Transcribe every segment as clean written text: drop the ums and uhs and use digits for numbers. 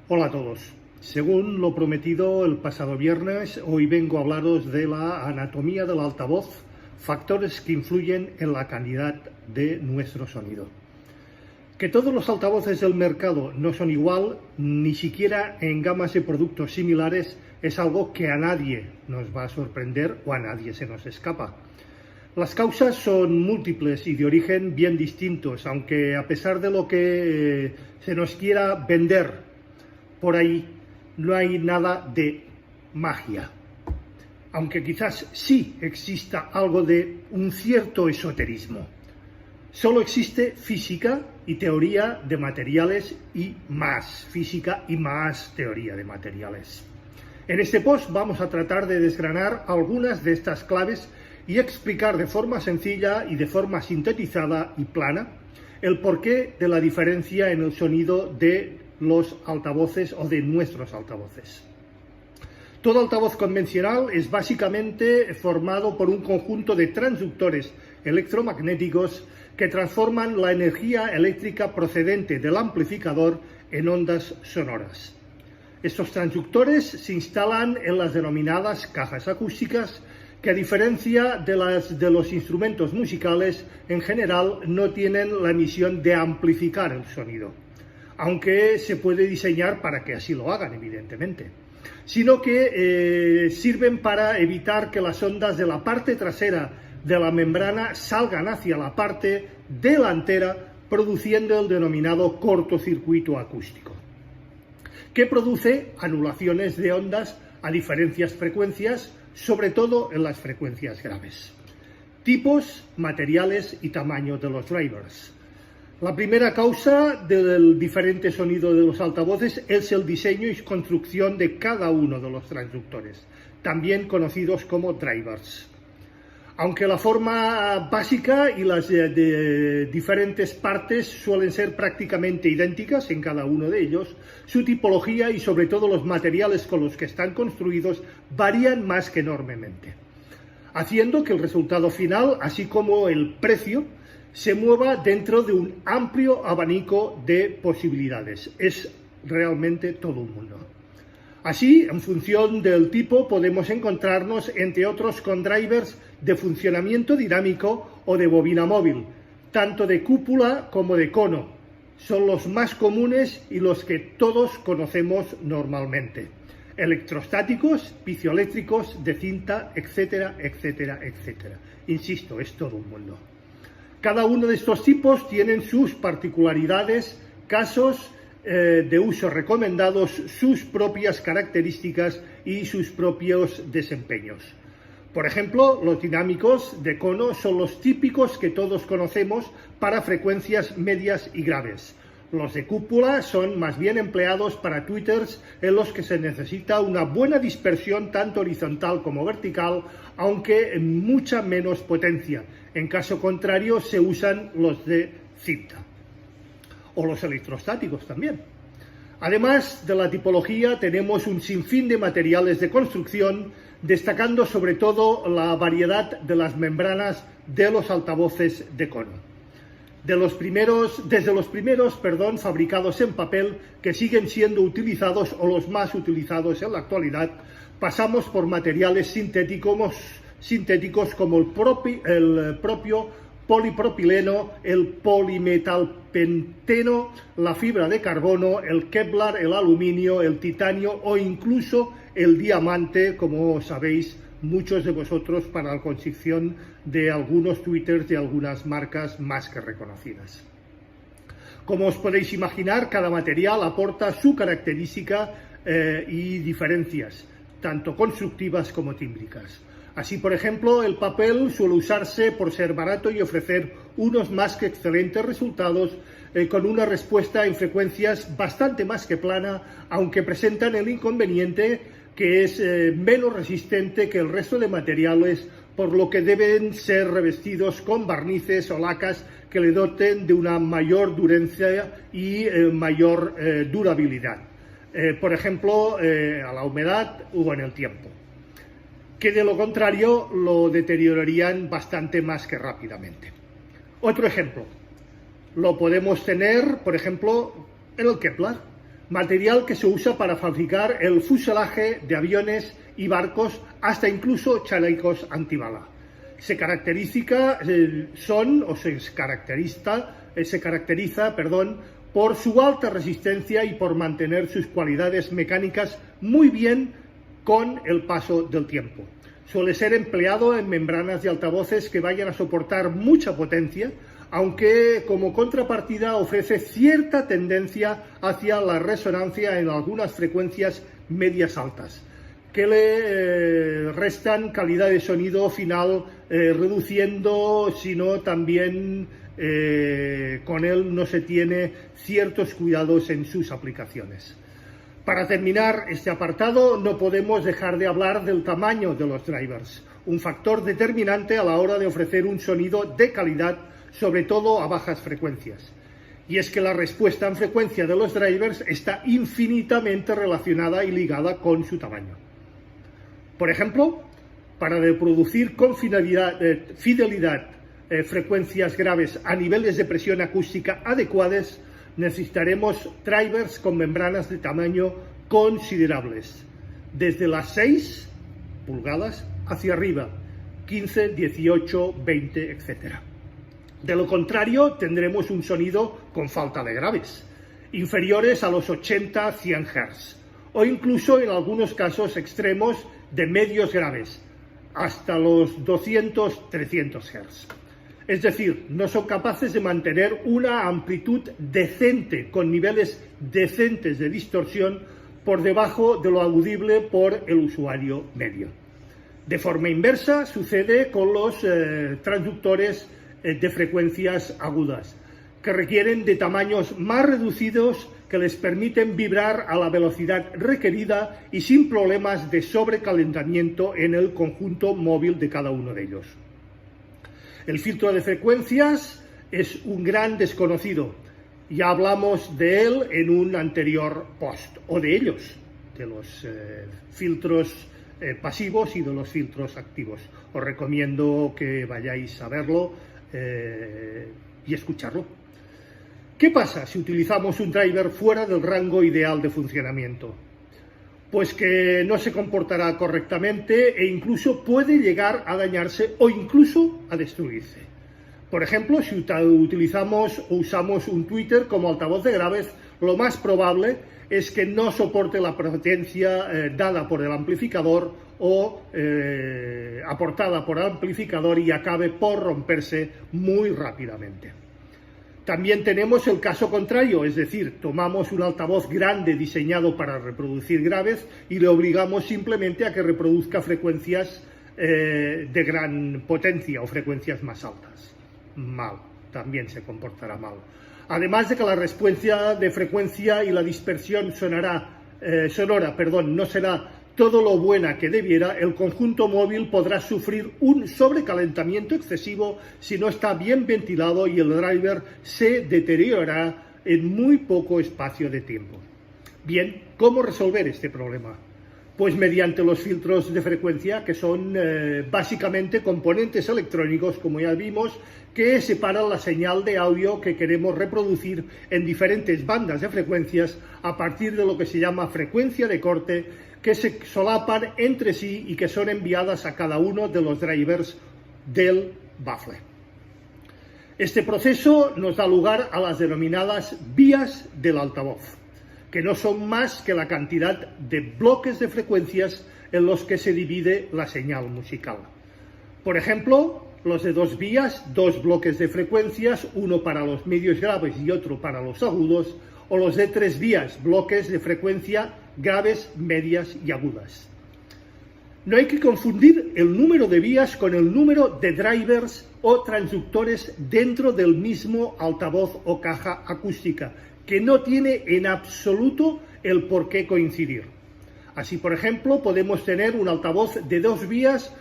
Hola a todos. Según lo prometido el pasado viernes, hoy vengo a hablaros de la anatomía del altavoz, factores que influyen en la calidad de nuestro sonido. Que todos los altavoces del mercado no son igual, ni siquiera en gamas de productos similares, es algo que a nadie nos va a sorprender o a nadie se nos escapa. Las causas son múltiples y de origen bien distintos, aunque a pesar de lo que se nos quiera vender por ahí, no hay nada de magia. Aunque quizás sí exista algo de un cierto esoterismo. Solo existe física y teoría de materiales y más física y más teoría de materiales. En este post vamos a tratar de desgranar algunas de estas claves y explicar de forma sencilla y de forma sintetizada y plana el porqué de la diferencia en el sonido de los altavoces o de nuestros altavoces. Todo altavoz convencional es básicamente formado por un conjunto de transductores electromagnéticos que transforman la energía eléctrica procedente del amplificador en ondas sonoras. Estos transductores se instalan en las denominadas cajas acústicas, que a diferencia de los instrumentos musicales, en general no tienen la misión de amplificar el sonido, aunque se puede diseñar para que así lo hagan, evidentemente, sino que sirven para evitar que las ondas de la parte trasera de la membrana salgan hacia la parte delantera, produciendo el denominado cortocircuito acústico, que produce anulaciones de ondas a diferentes frecuencias, sobre todo en las frecuencias graves. Tipos, materiales y tamaño de los drivers. La primera causa del diferente sonido de los altavoces es el diseño y construcción de cada uno de los transductores, también conocidos como drivers. Aunque la forma básica y las de diferentes partes suelen ser prácticamente idénticas en cada uno de ellos, su tipología y sobre todo los materiales con los que están construidos varían más que enormemente, haciendo que el resultado final, así como el precio, se mueva dentro de un amplio abanico de posibilidades. Es realmente todo un mundo. Así, en función del tipo, podemos encontrarnos, entre otros, con drivers de funcionamiento dinámico o de bobina móvil, tanto de cúpula como de cono. Son los más comunes y los que todos conocemos normalmente. Electrostáticos, piezoeléctricos, de cinta, etcétera, etcétera, etcétera. Insisto, es todo un mundo. Cada uno de estos tipos tienen sus particularidades, casos de uso recomendados, sus propias características y sus propios desempeños. Por ejemplo, los dinámicos de cono son los típicos que todos conocemos para frecuencias medias y graves. Los de cúpula son más bien empleados para tweeters en los que se necesita una buena dispersión tanto horizontal como vertical, aunque en mucha menos potencia. En caso contrario, se usan los de cinta. O los electrostáticos también. Además de la tipología, tenemos un sinfín de materiales de construcción, destacando sobre todo la variedad de las membranas de los altavoces de cono. Desde los primeros fabricados en papel, que siguen siendo utilizados o los más utilizados en la actualidad, pasamos por materiales sintéticos como el propio polipropileno, el polimetalpenteno, la fibra de carbono, el Kevlar, el aluminio, el titanio o incluso el diamante, como sabéis muchos de vosotros, para la construcción de algunos twitters de algunas marcas más que reconocidas. Como os podéis imaginar, cada material aporta su característica y diferencias, tanto constructivas como tímbricas. Así, por ejemplo, el papel suele usarse por ser barato y ofrecer unos más que excelentes resultados con una respuesta en frecuencias bastante más que plana, aunque presentan el inconveniente que es menos resistente que el resto de materiales, por lo que deben ser revestidos con barnices o lacas que le doten de una mayor dureza y mayor durabilidad, por ejemplo, a la humedad o en el tiempo, que de lo contrario lo deteriorarían bastante más que rápidamente. Otro ejemplo, lo podemos tener, por ejemplo, en el Kevlar. material que se usa para fabricar el fuselaje de aviones y barcos, hasta incluso chalecos antibala. Se caracteriza por su alta resistencia y por mantener sus cualidades mecánicas muy bien con el paso del tiempo. Suele ser empleado en membranas de altavoces que vayan a soportar mucha potencia, aunque como contrapartida ofrece cierta tendencia hacia la resonancia en algunas frecuencias medias altas, que le restan calidad de sonido final, reduciendo, sino también con él no se tiene ciertos cuidados en sus aplicaciones. Para terminar este apartado, no podemos dejar de hablar del tamaño de los drivers, un factor determinante a la hora de ofrecer un sonido de calidad, sobre todo a bajas frecuencias. Y es que la respuesta en frecuencia de los drivers está infinitamente relacionada y ligada con su tamaño. Por ejemplo, para reproducir con fidelidad frecuencias graves a niveles de presión acústica adecuados, necesitaremos drivers con membranas de tamaño considerables, desde las 6 pulgadas hacia arriba, 15, 18, 20, etc. De lo contrario, tendremos un sonido con falta de graves, inferiores a los 80-100 Hz, o incluso en algunos casos extremos de medios graves, hasta los 200-300 Hz. Es decir, no son capaces de mantener una amplitud decente, con niveles decentes de distorsión por debajo de lo audible por el usuario medio. De forma inversa sucede con los transductores de frecuencias agudas, que requieren de tamaños más reducidos que les permiten vibrar a la velocidad requerida y sin problemas de sobrecalentamiento en el conjunto móvil de cada uno de ellos. El filtro de frecuencias es un gran desconocido. Ya hablamos de él en un anterior post, o de ellos, de los filtros pasivos y de los filtros activos. Os recomiendo que vayáis a verlo y escucharlo. ¿Qué pasa si utilizamos un driver fuera del rango ideal de funcionamiento? Pues que no se comportará correctamente e incluso puede llegar a dañarse o incluso a destruirse. Por ejemplo, si utilizamos o usamos un tweeter como altavoz de graves, lo más probable es que no soporte la potencia dada por el amplificador o aportada por el amplificador y acabe por romperse muy rápidamente. También tenemos el caso contrario, es decir, tomamos un altavoz grande diseñado para reproducir graves y le obligamos simplemente a que reproduzca frecuencias de gran potencia o frecuencias más altas. Mal, también se comportará mal. Además de que la respuesta de frecuencia y la dispersión sonora no será todo lo buena que debiera, el conjunto móvil podrá sufrir un sobrecalentamiento excesivo si no está bien ventilado y el driver se deteriorará en muy poco espacio de tiempo. Bien, ¿cómo resolver este problema? Pues mediante los filtros de frecuencia, que son básicamente componentes electrónicos, como ya vimos, que separan la señal de audio que queremos reproducir en diferentes bandas de frecuencias a partir de lo que se llama frecuencia de corte, que se solapan entre sí y que son enviadas a cada uno de los drivers del bafle. Este proceso nos da lugar a las denominadas vías del altavoz, que no son más que la cantidad de bloques de frecuencias en los que se divide la señal musical. Por ejemplo, los de 2 vías, 2 bloques de frecuencias, uno para los medios graves y otro para los agudos, o los de 3 vías, bloques de frecuencia graves, medias y agudas. No hay que confundir el número de vías con el número de drivers o transductores dentro del mismo altavoz o caja acústica, que no tiene en absoluto el por qué coincidir. Así, por ejemplo, podemos tener un altavoz de 2 vías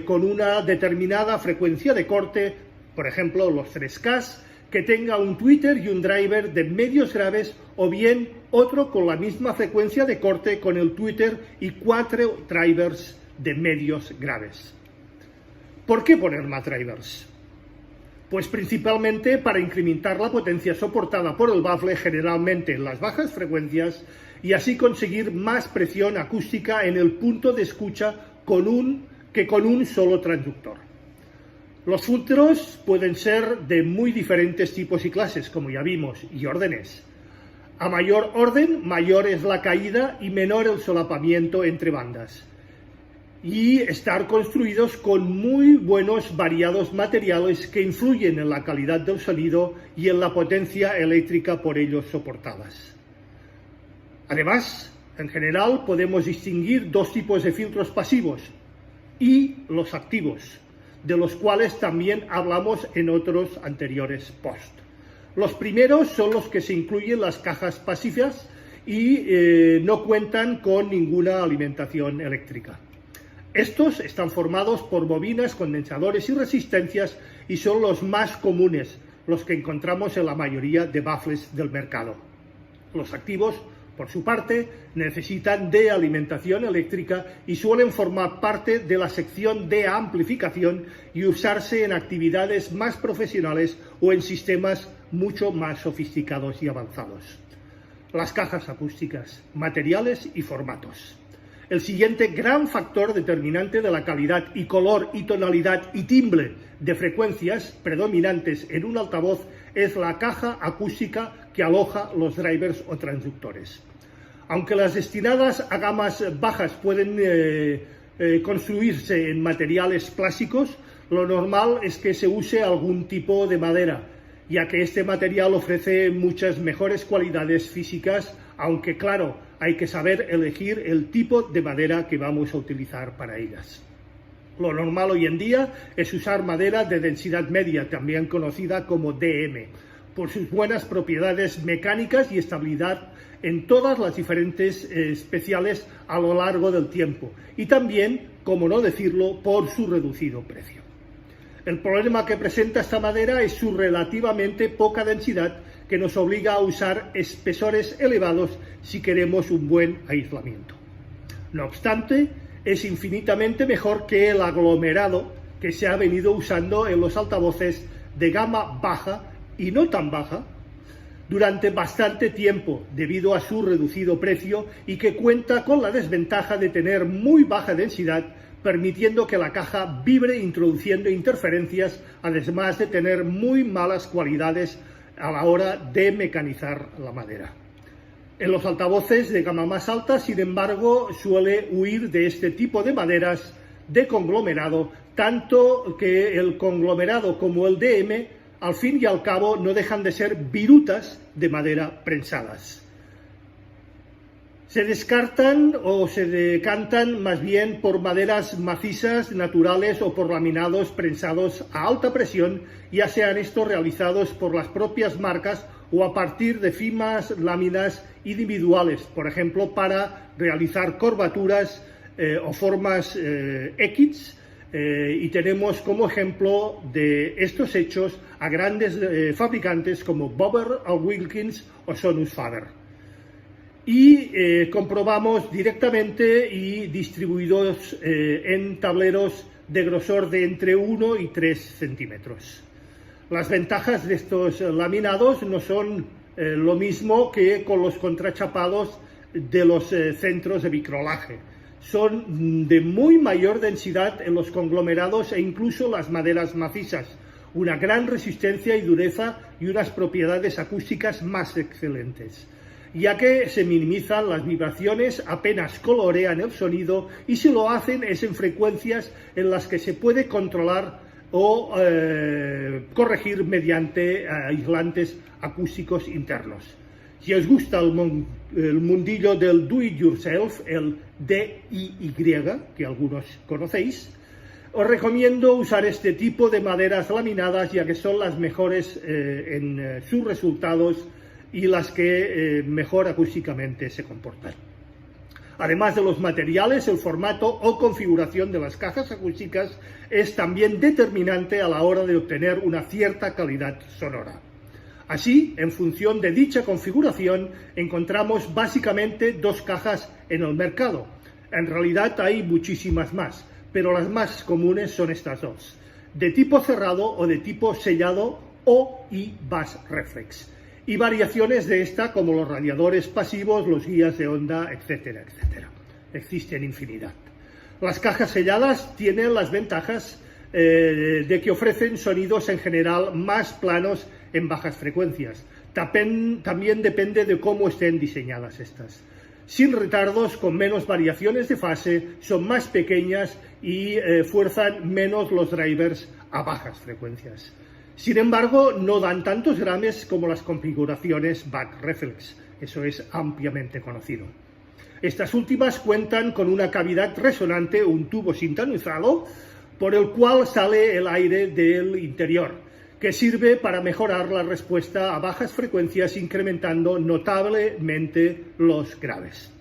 con una determinada frecuencia de corte, por ejemplo, los 3Ks, que tenga un tweeter y un driver de medios graves, o bien otro con la misma frecuencia de corte con el tweeter y 4 drivers de medios graves. ¿Por qué poner más drivers? Pues principalmente para incrementar la potencia soportada por el bafle, generalmente en las bajas frecuencias, y así conseguir más presión acústica en el punto de escucha que con un solo transductor. Los filtros pueden ser de muy diferentes tipos y clases, como ya vimos, y órdenes. A mayor orden, mayor es la caída y menor el solapamiento entre bandas. Y estar construidos con muy buenos variados materiales que influyen en la calidad del sonido y en la potencia eléctrica por ellos soportadas. Además, en general podemos distinguir dos tipos de filtros pasivos y los activos, de los cuales también hablamos en otros anteriores posts. Los primeros son los que se incluyen las cajas pasivas y no cuentan con ninguna alimentación eléctrica. Estos están formados por bobinas, condensadores y resistencias y son los más comunes, los que encontramos en la mayoría de baffles del mercado. Los activos, por su parte, necesitan de alimentación eléctrica y suelen formar parte de la sección de amplificación y usarse en actividades más profesionales o en sistemas mucho más sofisticados y avanzados. Las cajas acústicas, materiales y formatos. El siguiente gran factor determinante de la calidad y color y tonalidad y timbre de frecuencias predominantes en un altavoz es la caja acústica que aloja los drivers o transductores. Aunque las destinadas a gamas bajas pueden construirse en materiales plásticos, lo normal es que se use algún tipo de madera, ya que este material ofrece muchas mejores cualidades físicas, aunque claro, hay que saber elegir el tipo de madera que vamos a utilizar para ellas. Lo normal hoy en día es usar madera de densidad media, también conocida como DM, por sus buenas propiedades mecánicas y estabilidad en todas las diferentes especiales a lo largo del tiempo, y también, como no decirlo, por su reducido precio. El problema que presenta esta madera es su relativamente poca densidad, que nos obliga a usar espesores elevados si queremos un buen aislamiento. No obstante, es infinitamente mejor que el aglomerado que se ha venido usando en los altavoces de gama baja y no tan baja durante bastante tiempo debido a su reducido precio y que cuenta con la desventaja de tener muy baja densidad, permitiendo que la caja vibre introduciendo interferencias, además de tener muy malas cualidades a la hora de mecanizar la madera. En los altavoces de gama más alta, sin embargo, suele huir de este tipo de maderas de conglomerado, tanto que el conglomerado como el DM, al fin y al cabo, no dejan de ser virutas de madera prensadas. Se descartan o se decantan más bien por maderas macizas, naturales o por laminados prensados a alta presión, ya sean estos realizados por las propias marcas o a partir de finas láminas individuales, por ejemplo, para realizar curvaturas o formas X, y tenemos como ejemplo de estos hechos a grandes fabricantes como Bauer & Wilkins o Sonus Faber. Y comprobamos directamente y distribuidos en tableros de grosor de entre 1 y 3 centímetros. Las ventajas de estos laminados no son lo mismo que con los contrachapados de los centros de microlaje. Son de muy mayor densidad en los conglomerados e incluso las maderas macizas, una gran resistencia y dureza y unas propiedades acústicas más excelentes, ya que se minimizan las vibraciones, apenas colorean el sonido y si lo hacen es en frecuencias en las que se puede controlar o corregir mediante aislantes acústicos internos. Si os gusta el mundillo del do it yourself, el DIY, que algunos conocéis, os recomiendo usar este tipo de maderas laminadas, ya que son las mejores en sus resultados y las que mejor acústicamente se comportan. Además de los materiales, el formato o configuración de las cajas acústicas es también determinante a la hora de obtener una cierta calidad sonora. Así, en función de dicha configuración, encontramos básicamente dos cajas en el mercado. En realidad hay muchísimas más, pero las más comunes son estas dos. de tipo cerrado o de tipo sellado o y bass reflex, y variaciones de esta como los radiadores pasivos, los guías de onda, etcétera, etcétera. Existen infinidad. Las cajas selladas tienen las ventajas de que ofrecen sonidos en general más planos en bajas frecuencias. También depende de cómo estén diseñadas estas. Sin retardos, con menos variaciones de fase, son más pequeñas y fuerzan menos los drivers a bajas frecuencias. Sin embargo, no dan tantos graves como las configuraciones back reflex, eso es ampliamente conocido. Estas últimas cuentan con una cavidad resonante, un tubo sintonizado, por el cual sale el aire del interior, que sirve para mejorar la respuesta a bajas frecuencias, incrementando notablemente los graves.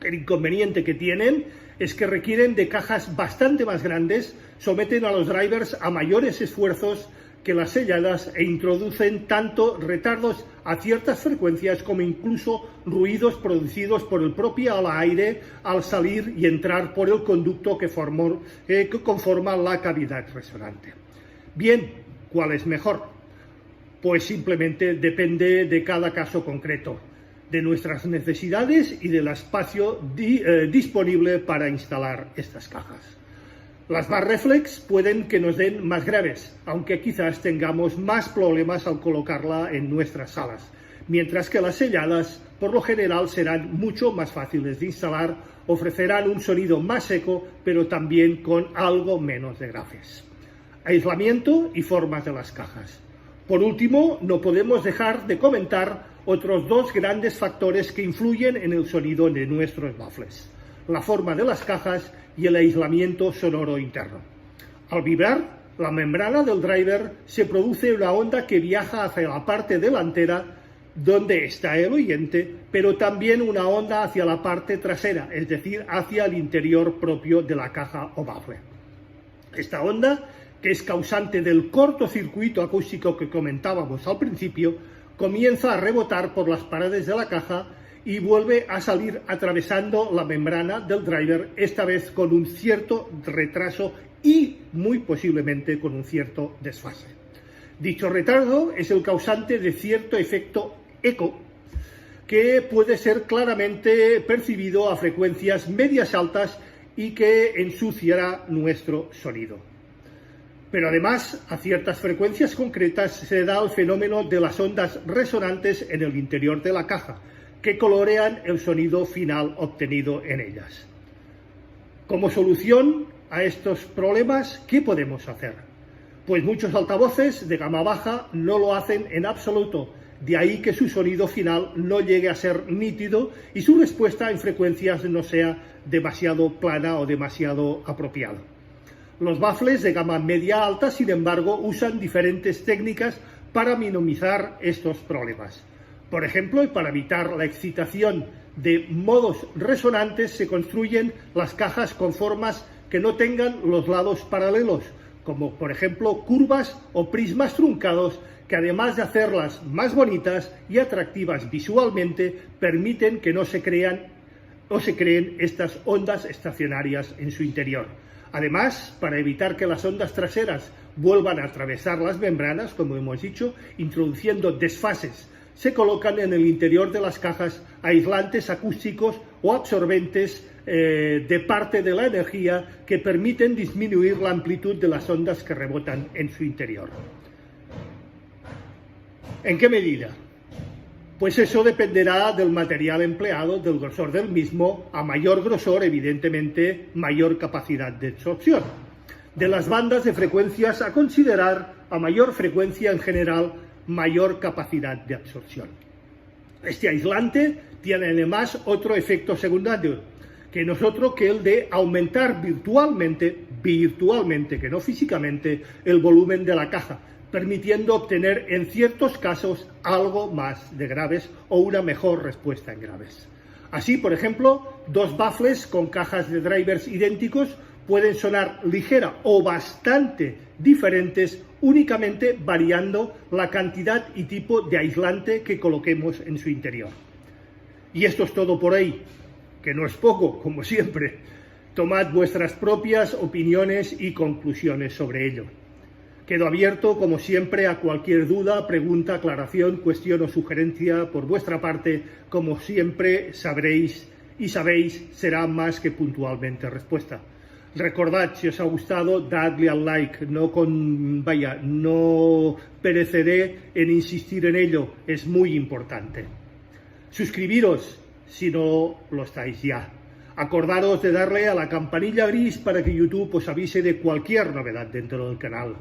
El inconveniente que tienen es que requieren de cajas bastante más grandes, someten a los drivers a mayores esfuerzos que las selladas e introducen tanto retardos a ciertas frecuencias como incluso ruidos producidos por el propio aire al salir y entrar por el conducto que conforma la cavidad resonante. Bien, ¿cuál es mejor? Pues simplemente depende de cada caso concreto, de nuestras necesidades y del espacio disponible para instalar estas cajas. Las bass reflex pueden que nos den más graves, aunque quizás tengamos más problemas al colocarla en nuestras salas, mientras que las selladas por lo general serán mucho más fáciles de instalar, ofrecerán un sonido más seco, pero también con algo menos de graves. Aislamiento y formas de las cajas. Por último, no podemos dejar de comentar otros dos grandes factores que influyen en el sonido de nuestros baffles: la forma de las cajas y el aislamiento sonoro interno. Al vibrar, la membrana del driver se produce una onda que viaja hacia la parte delantera donde está el oyente, pero también una onda hacia la parte trasera, es decir, hacia el interior propio de la caja o baffle. Esta onda, que es causante del cortocircuito acústico que comentábamos al principio, comienza a rebotar por las paredes de la caja y vuelve a salir atravesando la membrana del driver, esta vez con un cierto retraso y muy posiblemente con un cierto desfase. Dicho retardo es el causante de cierto efecto eco que puede ser claramente percibido a frecuencias medias altas y que ensuciará nuestro sonido. Pero además, a ciertas frecuencias concretas se da el fenómeno de las ondas resonantes en el interior de la caja, que colorean el sonido final obtenido en ellas. Como solución a estos problemas, ¿qué podemos hacer? Pues muchos altavoces de gama baja no lo hacen en absoluto, de ahí que su sonido final no llegue a ser nítido y su respuesta en frecuencias no sea demasiado plana o demasiado apropiada. Los baffles de gama media-alta, sin embargo, usan diferentes técnicas para minimizar estos problemas. Por ejemplo, y para evitar la excitación de modos resonantes, se construyen las cajas con formas que no tengan los lados paralelos, como por ejemplo curvas o prismas truncados, que además de hacerlas más bonitas y atractivas visualmente, permiten que no se creen estas ondas estacionarias en su interior. Además, para evitar que las ondas traseras vuelvan a atravesar las membranas, como hemos dicho, introduciendo desfases, se colocan en el interior de las cajas aislantes acústicos o absorbentes de parte de la energía que permiten disminuir la amplitud de las ondas que rebotan en su interior. ¿En qué medida? Pues eso dependerá del material empleado, del grosor del mismo. A mayor grosor, evidentemente, mayor capacidad de absorción. De las bandas de frecuencias a considerar, a mayor frecuencia en general, mayor capacidad de absorción. Este aislante tiene además otro efecto secundario, que no es otro que el de aumentar virtualmente, que no físicamente, el volumen de la caja, permitiendo obtener en ciertos casos algo más de graves o una mejor respuesta en graves. Así, por ejemplo, dos baffles con cajas de drivers idénticos pueden sonar ligera o bastante diferentes únicamente variando la cantidad y tipo de aislante que coloquemos en su interior. Y esto es todo por hoy, que no es poco, como siempre. Tomad vuestras propias opiniones y conclusiones sobre ello. Quedo abierto, como siempre, a cualquier duda, pregunta, aclaración, cuestión o sugerencia por vuestra parte. Como siempre sabréis y sabéis, será más que puntualmente respuesta. Recordad, si os ha gustado, dadle al like, no pereceré en insistir en ello, es muy importante. Suscribiros, si no lo estáis ya. Acordaros de darle a la campanilla gris para que YouTube os avise de cualquier novedad dentro del canal.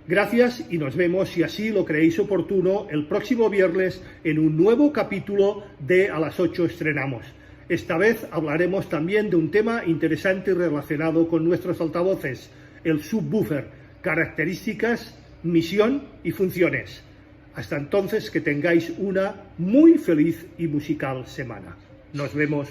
Gracias y nos vemos, si así lo creéis oportuno, el próximo viernes en un nuevo capítulo de A las 8 estrenamos. Esta vez hablaremos también de un tema interesante y relacionado con nuestros altavoces, el subwoofer, características, misión y funciones. Hasta entonces, que tengáis una muy feliz y musical semana. Nos vemos.